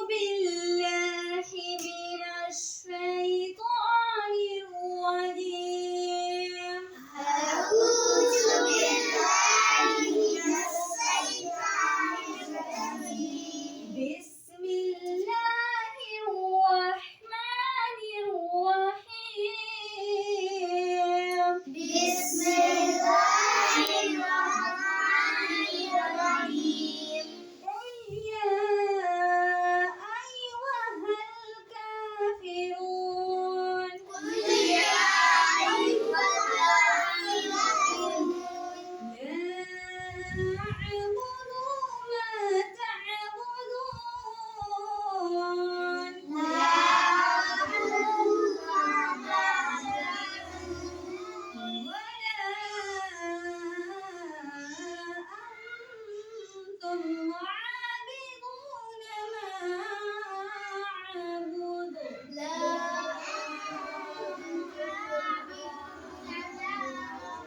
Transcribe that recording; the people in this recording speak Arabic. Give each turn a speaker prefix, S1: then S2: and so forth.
S1: بالله من الشيطان الرجيم.
S2: أعوذ بالله من الشيطان الرجيم.
S1: بسم الله الرحمن الرحيم.
S2: بسم الله الرحمن الرحيم.
S1: قل يا أيها الكافرون.
S2: قل يا أيها الكافرون.
S1: لا أعبد ما تعبدون.
S2: لا أعبد ما تعبدون.
S1: ولا أنتم عابدون ما أعبد.
S2: لا أعبد ما تعبدون.